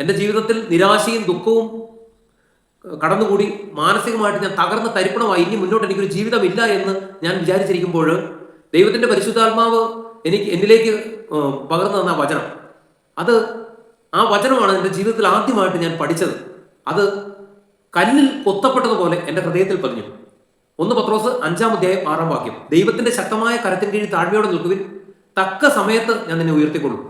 എൻ്റെ ജീവിതത്തിൽ നിരാശയും ദുഃഖവും കടന്നുകൂടി മാനസികമായിട്ട് ഞാൻ തകർന്ന തരിപ്പണമായി, ഇനി മുന്നോട്ട് എനിക്കൊരു ജീവിതമില്ല എന്ന് ഞാൻ വിചാരിച്ചിരിക്കുമ്പോൾ ദൈവത്തിൻ്റെ പരിശുദ്ധാത്മാവ് എന്നിലേക്ക് പകർന്നു തന്ന വചനം, ആ വചനമാണ് എൻ്റെ ജീവിതത്തിൽ ആദ്യമായിട്ട് ഞാൻ പഠിച്ചത്. അത് കല്ലിൽ കൊത്തപ്പെട്ടതുപോലെ എൻ്റെ ഹൃദയത്തിൽ പതിഞ്ഞു. 1 പത്രോസ് 5:6 ദൈവത്തിന്റെ ശക്തമായ കരത്തിൻ കീഴിൽ താഴ്മയോടെ നിൽക്കുവിൻ, തക്ക സമയത്ത് ഞാൻ നിന്നെ ഉയർത്തിക്കൊള്ളും.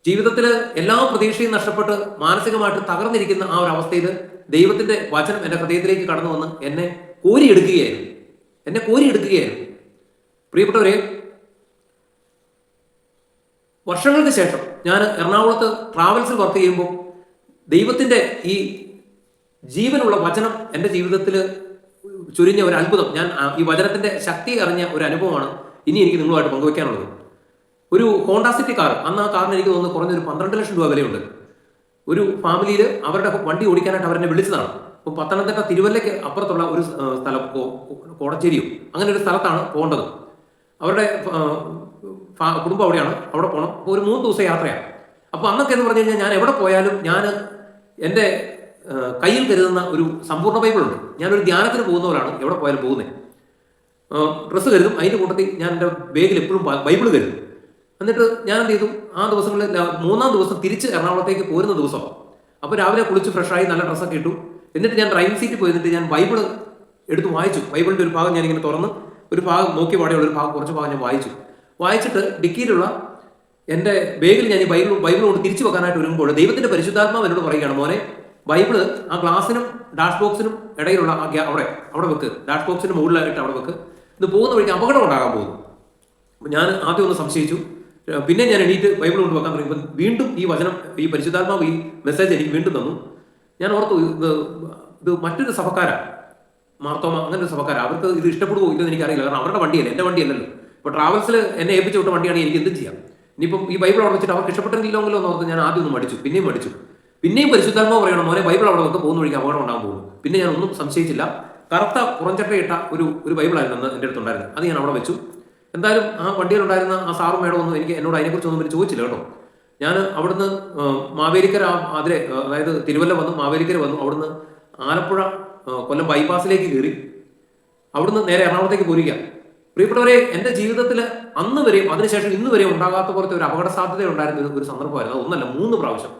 ജീവിതത്തിൽ എല്ലാ പ്രതീക്ഷയും നഷ്ടപ്പെട്ട് മാനസികമായിട്ട് തകർന്നിരിക്കുന്ന ആ ഒരു അവസ്ഥയിൽ ദൈവത്തിന്റെ വചനം എൻ്റെ ഹൃദയത്തിലേക്ക് കടന്നു വന്ന് എന്നെ കോരിയെടുക്കുകയായിരുന്നു. പ്രിയപ്പെട്ടവരെ, വർഷങ്ങൾക്ക് ശേഷം ഞാൻ എറണാകുളത്ത് ട്രാവൽസിൽ വർക്ക് ചെയ്യുമ്പോൾ ദൈവത്തിന്റെ ഈ ജീവനുള്ള വചനം എൻ്റെ ജീവിതത്തിൽ ചുരുങ്ങിയ ഒരു അത്ഭുതം, ഞാൻ ഈ വചനത്തിന്റെ ശക്തി അറിഞ്ഞ ഒരു അനുഭവമാണ് ഇനി എനിക്ക് നിങ്ങളുമായിട്ട് പങ്കുവയ്ക്കാനുള്ളത്. ഒരു ഹോണ്ട സിറ്റി കാർ, അന്ന് ആ കാറിന് എനിക്ക് തോന്നുന്നു കുറഞ്ഞൊരു 12 ലക്ഷം രൂപ വിലയുണ്ട്. ഒരു ഫാമിലിയിൽ അവരുടെ വണ്ടി ഓടിക്കാനായിട്ട് അവരെന്നെ വിളിച്ചതാണ്. അപ്പം പത്തനംതിട്ട തിരുവല്ലയ്ക്ക് അപ്പുറത്തുള്ള ഒരു സ്ഥലം, കോടച്ചേരിയോ അങ്ങനെ ഒരു സ്ഥലത്താണ് പോകേണ്ടത്. അവരുടെ കുടുംബം അവിടെയാണ്, അവിടെ പോകണം. അപ്പോൾ ഒരു 3 ദിവസം യാത്രയാണ്. അപ്പോൾ അന്നൊക്കെ എന്ന് പറഞ്ഞു കഴിഞ്ഞാൽ ഞാൻ എവിടെ പോയാലും ഞാൻ എൻ്റെ കയ്യിൽ കരുതുന്ന ഒരു സമ്പൂർണ്ണ ബൈബിളുണ്ട്. ഞാനൊരു ധ്യാനത്തിന് പോകുന്നവരാണ് എവിടെ പോയാലും പോകുന്നത്. ഡ്രസ്സ് കരുതും, അതിൻ്റെ കൂട്ടത്തിൽ ഞാൻ എൻ്റെ ബാഗിൽ എപ്പോഴും ബൈബിൾ കരുതും. എന്നിട്ട് ഞാൻ എന്ത് ചെയ്തു, ആ ദിവസങ്ങളിൽ 3-ാം ദിവസം തിരിച്ച് എറണാകുളത്തേക്ക് പോരുന്ന ദിവസമാണ്. അപ്പോൾ രാവിലെ കുളിച്ച് ഫ്രഷായി നല്ല ഡ്രസ്സൊക്കെ ഇട്ടു. എന്നിട്ട് ഞാൻ ഡ്രൈവിംഗ് സീറ്റിൽ പോയിട്ട് ഞാൻ ബൈബിൾ എടുത്ത് വായിച്ചു. ബൈബിളിൻ്റെ ഒരു ഭാഗം ഞാനിങ്ങനെ തുറന്ന് ഒരു ഭാഗം നോക്കി പാടെയുള്ള ഒരു ഭാഗം, കുറച്ച് ഭാഗം ഞാൻ വായിച്ചിട്ട് ഡിക്കിയിലുള്ള എൻ്റെ ബാഗിൽ ഞാൻ ഈ ബൈബിൾ കൊണ്ട് തിരിച്ചു വെക്കാനായിട്ട് ഒരുങ്ങുമ്പോൾ ദൈവത്തിൻ്റെ പരിശുദ്ധാത്മാവ് എന്നോട് പറയുകയാണ്, മോനെ ബൈബിള് ആ ഗ്ലാസിനും ഡാഷ് ബോക്സിനും ഇടയിലുള്ള അവിടെ വെക്ക്, ഡാഷ് ബോക്സിന് മുകളിലായിട്ട് അവിടെ വെക്ക്, ഇത് പോകുന്ന വഴിക്ക് അപകടം ഉണ്ടാകാൻ പോകുന്നു. അപ്പം ഞാൻ ആദ്യം ഒന്ന് സംശയിച്ചു. പിന്നെ ഞാൻ എണീറ്റ് ബൈബിൾ കൊണ്ട് വെക്കാൻ തുടങ്ങിയപ്പോൾ വീണ്ടും ഈ വചനം, ഈ പരിശുദ്ധാത്മാവ് ഈ മെസ്സേജ് എനിക്ക് വീണ്ടും തന്നു. ഞാൻ ഓർത്തു, ഇത് മറ്റൊരു സഭക്കാരാണ്, മാർത്തോമ അങ്ങനെ ഒരു സഭക്കാരാണ്, അവർക്ക് ഇത് ഇഷ്ടപ്പെടുമോ ഇല്ലെന്ന് എനിക്കറിയില്ല. കാരണം അവരുടെ വണ്ടിയല്ല, എൻ്റെ വണ്ടിയല്ലല്ലോ. ഇപ്പോൾ ട്രാവൽസിൽ എന്നെ ഏൽപ്പിച്ച് വിട്ട വണ്ടിയാണെങ്കിൽ എനിക്ക് എന്തും ചെയ്യാം. ഇനിയിപ്പം ഈ ബൈബിൾ അവിടെ വെച്ചിട്ട് അവർക്ക് ഇഷ്ടപ്പെട്ടില്ലെങ്കിലോ എന്ന് ഓർത്ത് ഞാൻ ആദ്യം ഒന്ന് മടിച്ചു. പിന്നെയും പരിശുദ്ധാത്മാവ് പറയണം, മോനെ ബൈബിൾ അവിടെ വെക്ക്, പോകുന്ന വഴിക്ക് അപകടം ഉണ്ടാകാൻ പോകുന്നു. പിന്നെ ഞാൻ ഒന്നും സംശയിച്ചില്ല. കറുത്ത പുറംചട്ടയിട്ട ഒരു ബൈബിളായിരുന്നു അന്ന് എൻ്റെ അടുത്തുണ്ടായിരുന്നത്. അത് ഞാൻ അവിടെ വെച്ചു. എന്തായാലും ആ വണ്ടിയിലുണ്ടായിരുന്ന ആ സാറും മേഡം ഒന്നും എന്നോട് അതിനെക്കുറിച്ചൊന്നും ചോദിച്ചില്ല കേട്ടോ. ഞാൻ അവിടുന്ന് മാവേലിക്കര അതായത് തിരുവല്ല വന്നു, മാവേലിക്കര വന്നു, അവിടുന്ന് ആലപ്പുഴ കൊല്ലം ബൈപ്പാസിലേക്ക് കയറി അവിടുന്ന് നേരെ എറണാകുളത്തേക്ക് പോരുക. പ്രിയപ്പെട്ടവരെ, എൻ്റെ ജീവിതത്തിൽ അന്ന് വരെയും അതിനുശേഷം ഇന്ന് വരെയും ഉണ്ടാകാത്ത പോലത്തെ ഒരു അപകട സാധ്യത ഉണ്ടായിരുന്ന ഒരു സന്ദർഭമായിരുന്നു. ഒന്നല്ല 3 പ്രാവശ്യം